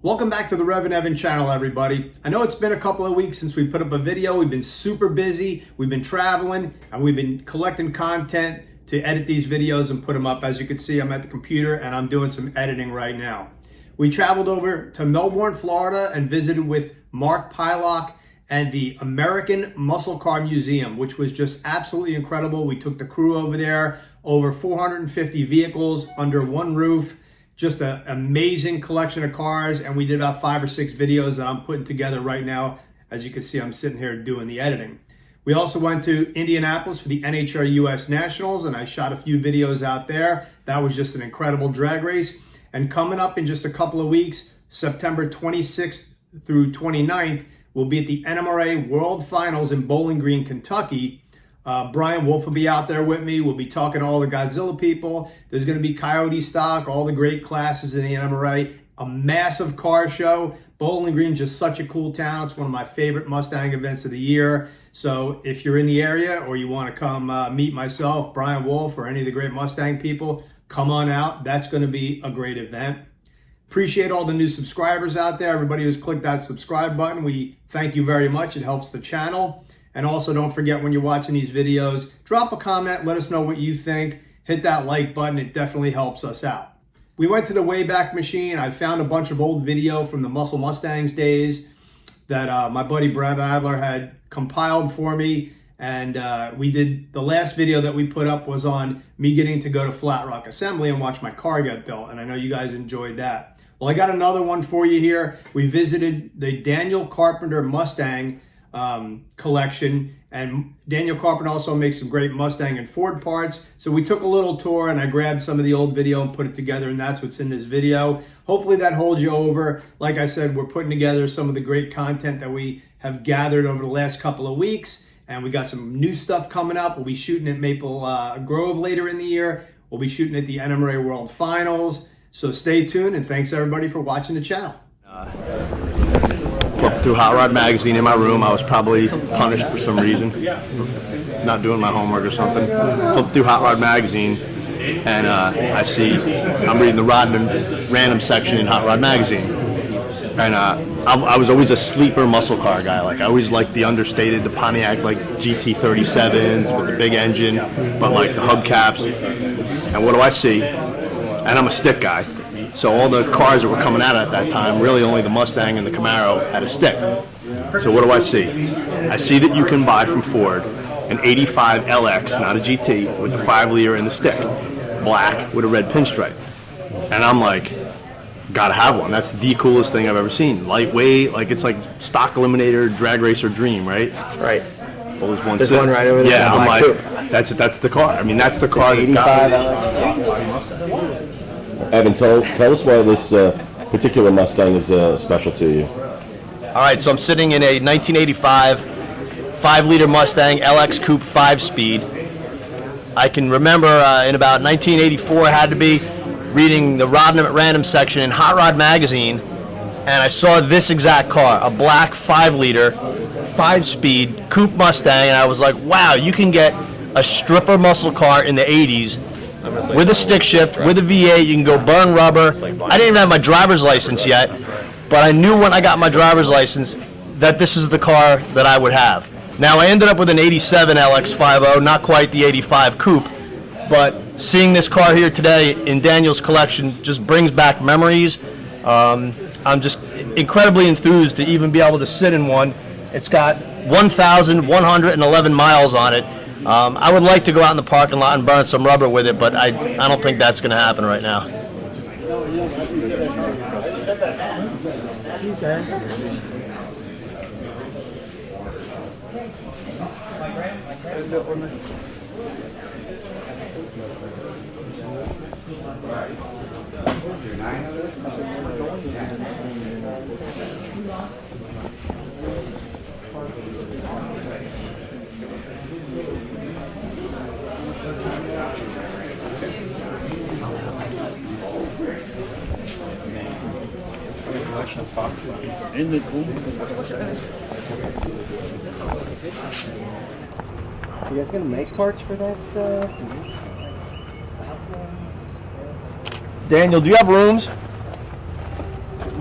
Welcome back to the REVan channel, everybody. I know it's been a couple of weeks since we put up a video. We've been super busy. We've been traveling and we've been collecting content to edit these videos and put them up. As you can see, I'm at the computer and I'm doing some editing right now. We traveled over to Melbourne, Florida and visited with Mark Pylock and the American Muscle Car Museum, which was just absolutely incredible. We took the crew over there, over 450 vehicles under one roof. Just an amazing collection of cars, and we did about 5 or 6 videos that I'm putting together right now. As you can see, I'm sitting here doing the editing. We also went to Indianapolis for the NHRA US Nationals, and I shot a few videos out there. That was just an incredible drag race. And coming up in just a couple of weeks, September 26th through 29th, we'll be at the NMRA World Finals in Bowling Green, Kentucky. Brian Wolf will be out there with me. We'll be talking to all the Godzilla people. There's going to be Coyote Stock, all the great classes in the NMRA, a massive car show. Bowling Green, just such a cool town. It's one of my favorite Mustang events of the year. So if you're in the area or you want to come meet myself, Brian Wolf, or any of the great Mustang people, come on out. That's going to be a great event. Appreciate all the new subscribers out there. Everybody who's clicked that subscribe button, we thank you very much. It helps the channel. And also don't forget, when you're watching these videos, drop a comment, let us know what you think. Hit that like button, it definitely helps us out. We went to the Wayback Machine. I found a bunch of old video from the Muscle Mustangs days that my buddy Brad Adler had compiled for me. And we did, the last video that we put up was on me getting to go to Flat Rock Assembly and watch my car get built. And I know you guys enjoyed that. Well, I got another one for you here. We visited the Daniel Carpenter Mustang collection, and Daniel Carpenter also makes some great Mustang and Ford parts. So we took a little tour and I grabbed some of the old video and put it together, and that's what's in this video. Hopefully that holds you over. Like I said, we're putting together some of the great content that we have gathered over the last couple of weeks, and we got some new stuff coming up. We'll be shooting at Maple Grove later in the year. We'll be shooting at the NMRA World Finals. So stay tuned, and thanks everybody for watching the channel. Flipped through Hot Rod magazine in my room. I was probably punished for some reason, not doing my homework or something. Flipped through Hot Rod magazine, and I'm reading the random section in Hot Rod magazine, and I was always a sleeper muscle car guy. Like, I always liked the understated, the Pontiac like GT37s with the big engine, but like the hubcaps. And what do I see? And I'm a stick guy. So all the cars that were coming out at that time, really only the Mustang and the Camaro had a stick. So what do I see? I see that you can buy from Ford an 85 LX, not a GT, with the 5-liter and the stick, black with a red pinstripe. And I'm like, gotta have one. That's the coolest thing I've ever seen. Lightweight, like it's like stock eliminator, drag racer dream, right? Right. Well, there's one right over there. Yeah, I'm like, that's the car. I mean, that's the car that got me. Evan, tell us why this particular Mustang is special to you. All right, so I'm sitting in a 1985 5-liter Mustang LX Coupe 5-speed. I can remember in about 1984, I had to be reading the Rodman at Random section in Hot Rod magazine, and I saw this exact car, a black 5-liter 5-speed Coupe Mustang, and I was like, wow, you can get a stripper muscle car in the 80s with a stick shift, with a V8, you can go burn rubber. I didn't even have my driver's license yet, but I knew when I got my driver's license that this is the car that I would have. Now, I ended up with an 87 LX50, not quite the 85 Coupe, but seeing this car here today in Daniel's collection just brings back memories. I'm just incredibly enthused to even be able to sit in one. It's got 1,111 miles on it. I would like to go out in the parking lot and burn some rubber with it, but I don't think that's going to happen right now. Excuse us. In the cool. You guys gonna make parts for that stuff? Daniel, do you have rooms?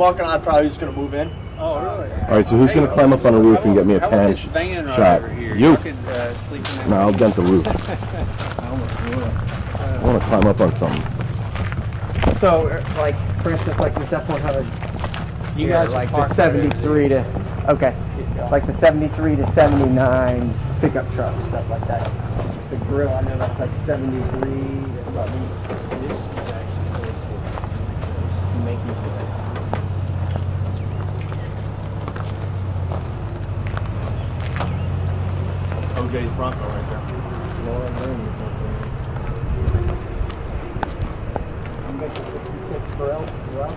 Mark and I are probably just gonna move in. Oh, really? All right, so who's going to climb up on the roof and get me a pan van right shot? over here. You? Could sleep in that. No, I'll dent the roof. I want to climb up on something. So, like, for instance, like this F100. You here, guys like park the 73 to, okay, like the 73 to 79 pickup trucks, stuff like that. The grill, I know that's like 73. That's about these. You make these good. OJ's Bronco right there. I'm making 66 grill as well.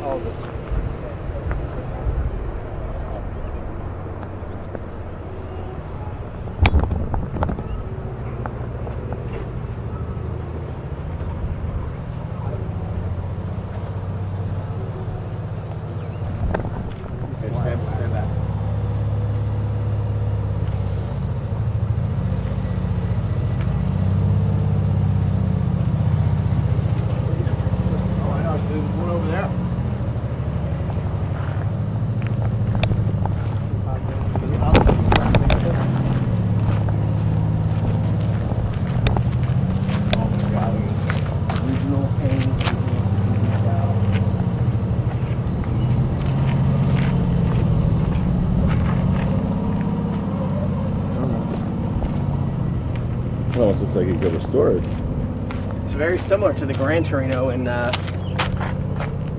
All this. It almost looks like it got restored. It's very similar to the Gran Torino in,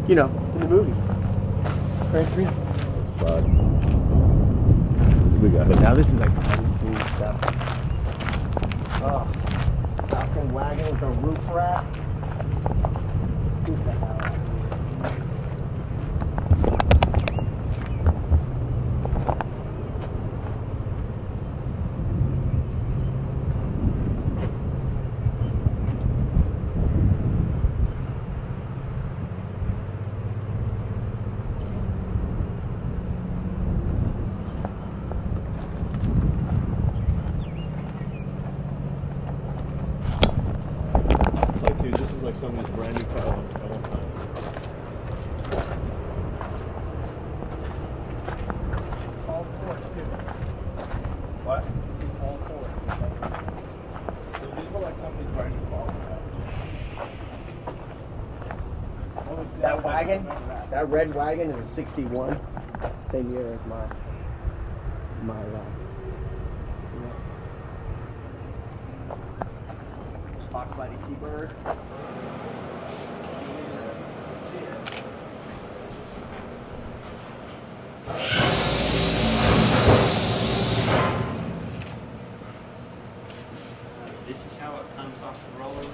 you know, in the movie. Gran Torino. Spot. We got it. Now this is like behind the scenes stuff. Oh, Falcon wagon with a roof rack. Who's the hell out here? This is like somebody's brand new car at one time. All fours too. What? Just all fours. These were like somebody's brand new car. That wagon, that red wagon is a 61. Same year as my Foxbody T-Bird. This is how it comes off the roller now.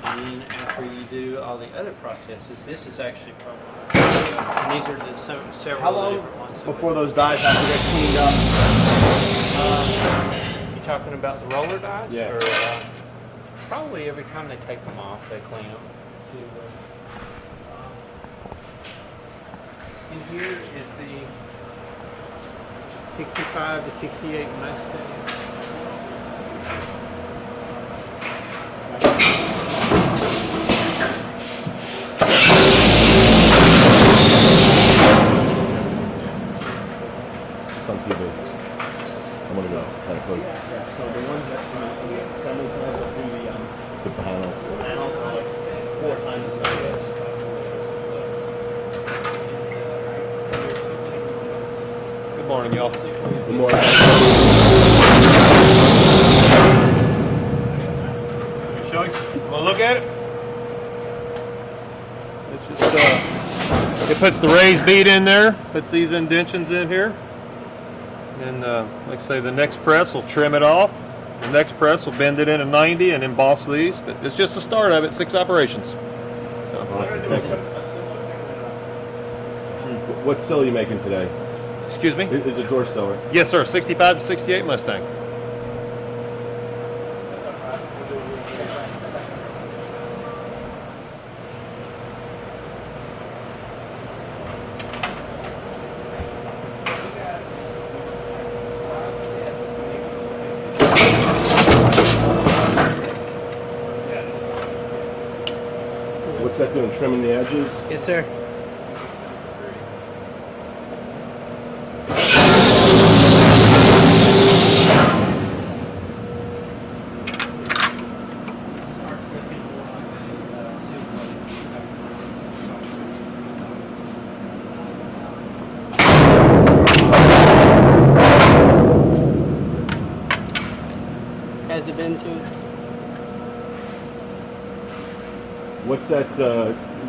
And then after you do all the other processes, this is actually probably. And these are the several How long different ones. before those dies have to get cleaned up? You talking about the roller dies? Yeah. Or, probably every time they take them off, they clean them. In here is the 65 to 68 Mustang. Some TV. I'm gonna go kind of close. Yeah, so the ones that the assembly plants that do The panels. the panels are like 4 times the size. Good morning, y'all. The more Show you. Want to look at it? It's just, it puts the raised bead in there, puts these indentions in here. And like I say, the next press will trim it off. The next press will bend it into 90 and emboss these. But it's just the start of it, 6 operations. So, What sill are you making today? excuse me? Is it door siller? Yes, sir. 65 to 68 Mustang. What's that doing? Trimming the edges? Yes, sir. Has it been to it? What's that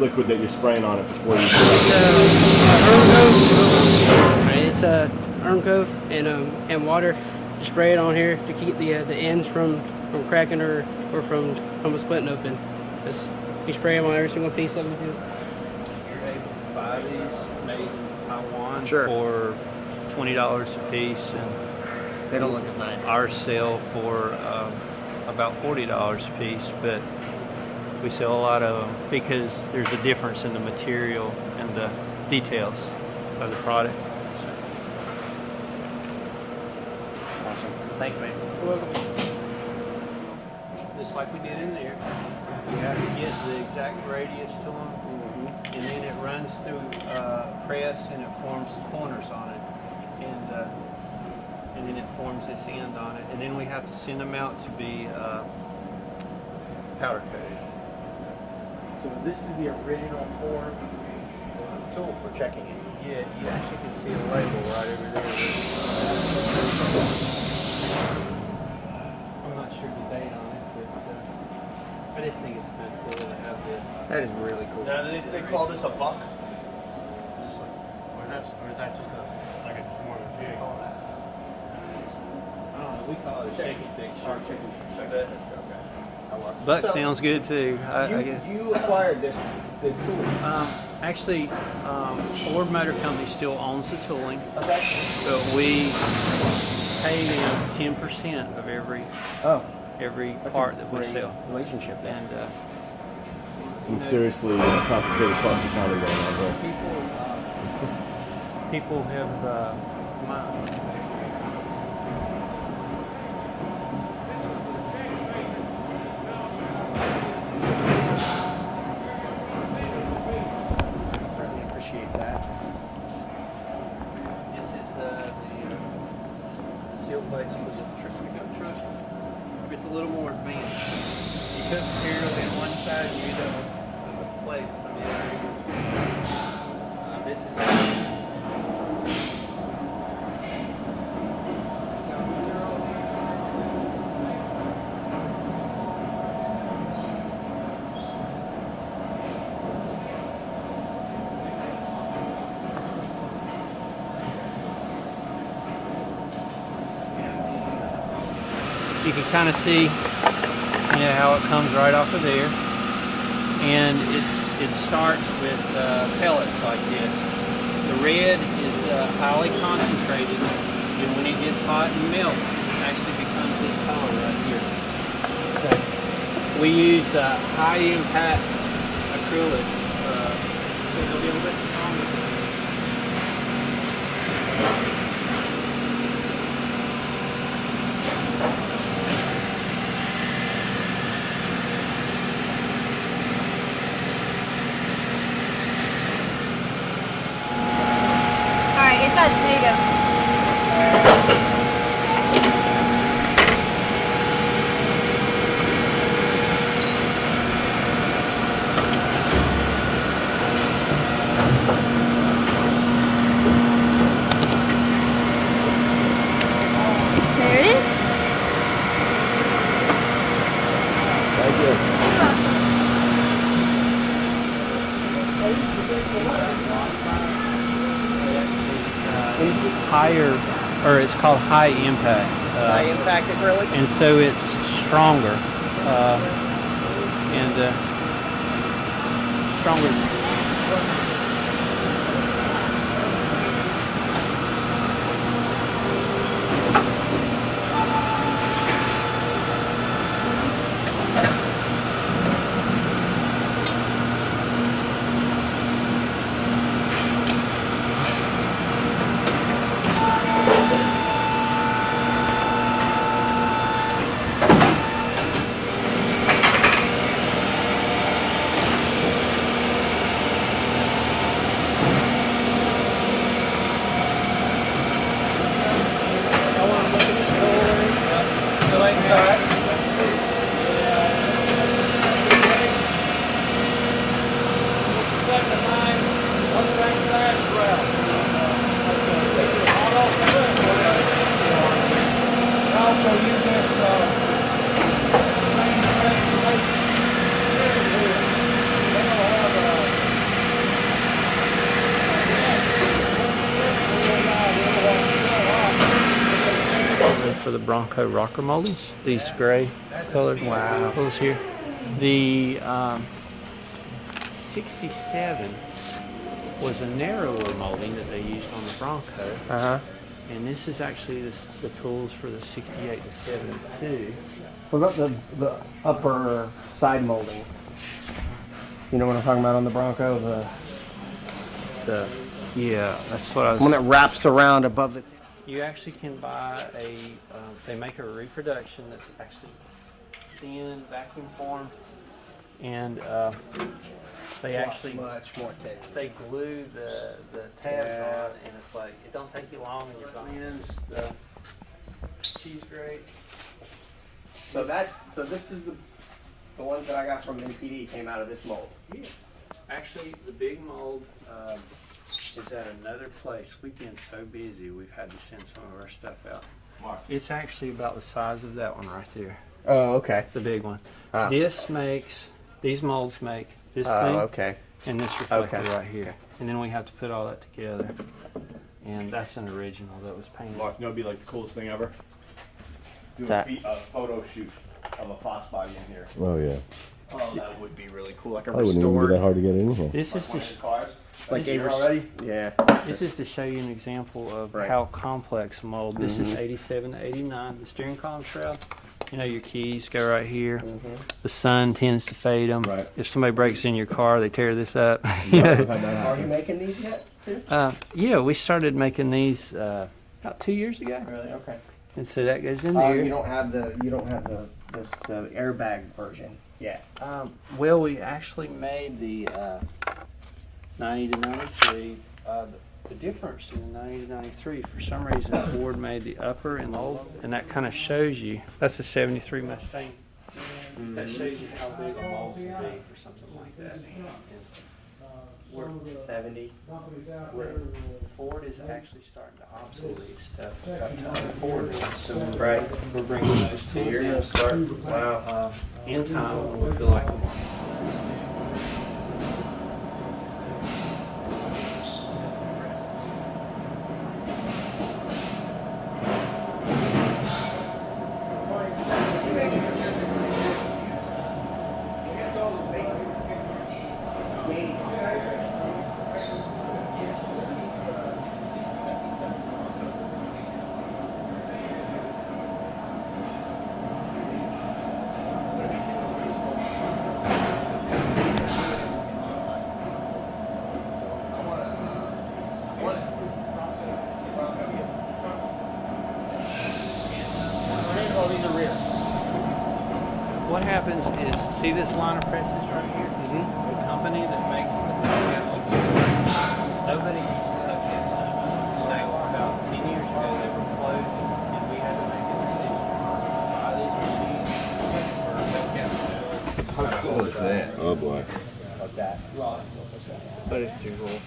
liquid that you're spraying on it before you? It's a arm coat and water. You spray it on here to keep the ends from cracking or from splitting open. You spray them on every single piece of them. You're able to buy these made in Taiwan Sure. for $20 a piece, and They don't look as nice. ours sell for about $40 a piece, but we sell a lot of them because there's a difference in the material and the details of the product. Awesome. Thanks, man. Just like we did in there, you have to get the exact radius to them, and then it runs through press and it forms corners on it, and then it forms this end on it, and then we have to send them out to be powder coated. So this is the original form tool for checking it. Yeah, you actually can see a label right over there. I'm not sure the date on it, but I just think it's kind of cool to have this. That is really cool. Now, they call this a buck? Or is that just like a more of a jig? I don't know, we call it a shaky fixture. Buck sounds good too. I guess. You acquired this tool. Actually, Ford Motor Company still owns the tooling, Okay. but we pay them 10% of every part that we sell. Relationship there. And Some seriously complicated cost accounting going on here. people have Certainly appreciate that. this is the seal plates for the pickup truck. It's a little more advanced. You put material in one side and you end up with a plate from the other. This is you can kind of see how it comes right off of there, and it starts with pellets like this. The red is highly concentrated, and when it gets hot and melts, it actually becomes this color right here. So we use high impact acrylic. It'll be a little bit stronger. Alright, it's that potato. There it is. Thank you. Higher, or it's called high impact. High impact acrylic. And so it's stronger. Stronger. for the Bronco rocker moldings. These gray colored holes here. The 67 was a narrower molding that they used on the Bronco. And this is actually the tools for the 68 to 72. What about the upper side molding? You know what I'm talking about on the Bronco? Yeah, that's what I was. One that wraps around above the. You actually can buy they make a reproduction that's actually thin, vacuum formed, and they actually much more thick. they glue the tabs on, and it's like it don't take you long, and your cleanse the cheese grate. So this is the ones that I got from NPD came out of this mold. Yeah. Actually, the big mold is at another place. We've been so busy, we've had to send some of our stuff out. It's actually about the size of that one right there. Oh, okay. The big one. These molds make this thing. Okay. And this reflector right here. And then we have to put all that together. And that's an original that was painted. Mark, you know, it'd be like the coolest thing ever. Do that? a photo shoot of a Foxbody in here. Oh yeah. Oh, that would be really cool. Like a Probably wouldn't even be that hard to get in here. This is Cars. Like this is already? Yeah. This is to show you an example of Right. how complex a mold. This is 87 to 89. The steering column shroud. You know, your keys go right here. The sun tends to fade them. Right. If somebody breaks in your car, they tear this up. Are you making these yet? Too? Yeah, we started making these about 2 years ago. Really? Okay. And so that goes in Oh, there. you don't have the the airbag version yet. Well, we actually made the 90 to 93. The difference in the 90 to 93, for some reason, Ford made the upper and lower, and that kind of shows you. That's a 73 Mustang. That shows you how big a mold can be for something like that. And we're 70. Ford is actually starting to obsolete stuff. Got to Ford, so Right. we're bringing those So tools you're in. gonna start. Wow. In time when we feel like we want. What happens is, see this line of presses right here? The company that makes the hubcaps, nobody uses hubcaps anymore. So about 10 years ago they were closing, and we had to make a decision. Buy these machines for hubcaps. How cool is that? Oh boy. But it's too cool.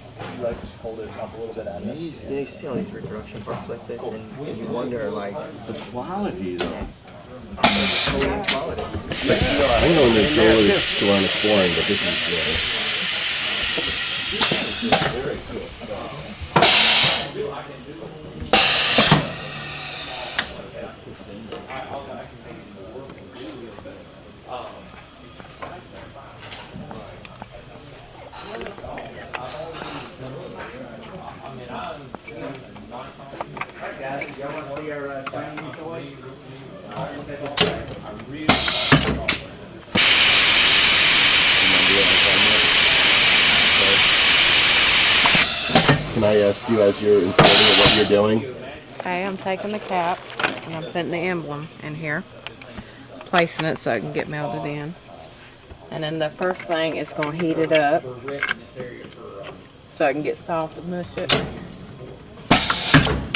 Like just hold it up a little bit out of it. You see all these reproduction parts like this, and you wonder, like, The quality though. total quality. I know when there's doors around exploring, but this is very cool. Can I ask you, as you're installing it, what you're doing? Okay, I'm taking the cap and I'm putting the emblem in here, placing it so it can get melted in. And then the first thing is going to heat it up so I can get soft and mush it.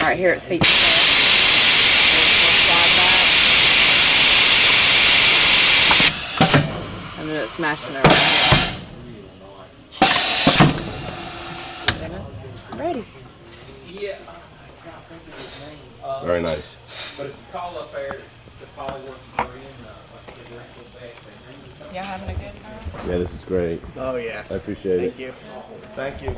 Right here it's heating up. And then it's smashing it right here. Then it's ready. Very nice. But if you call up there, the polyworks are in. Y'all having a good time? Yeah, this is great. Oh yes. I appreciate it. Thank you. Thank you.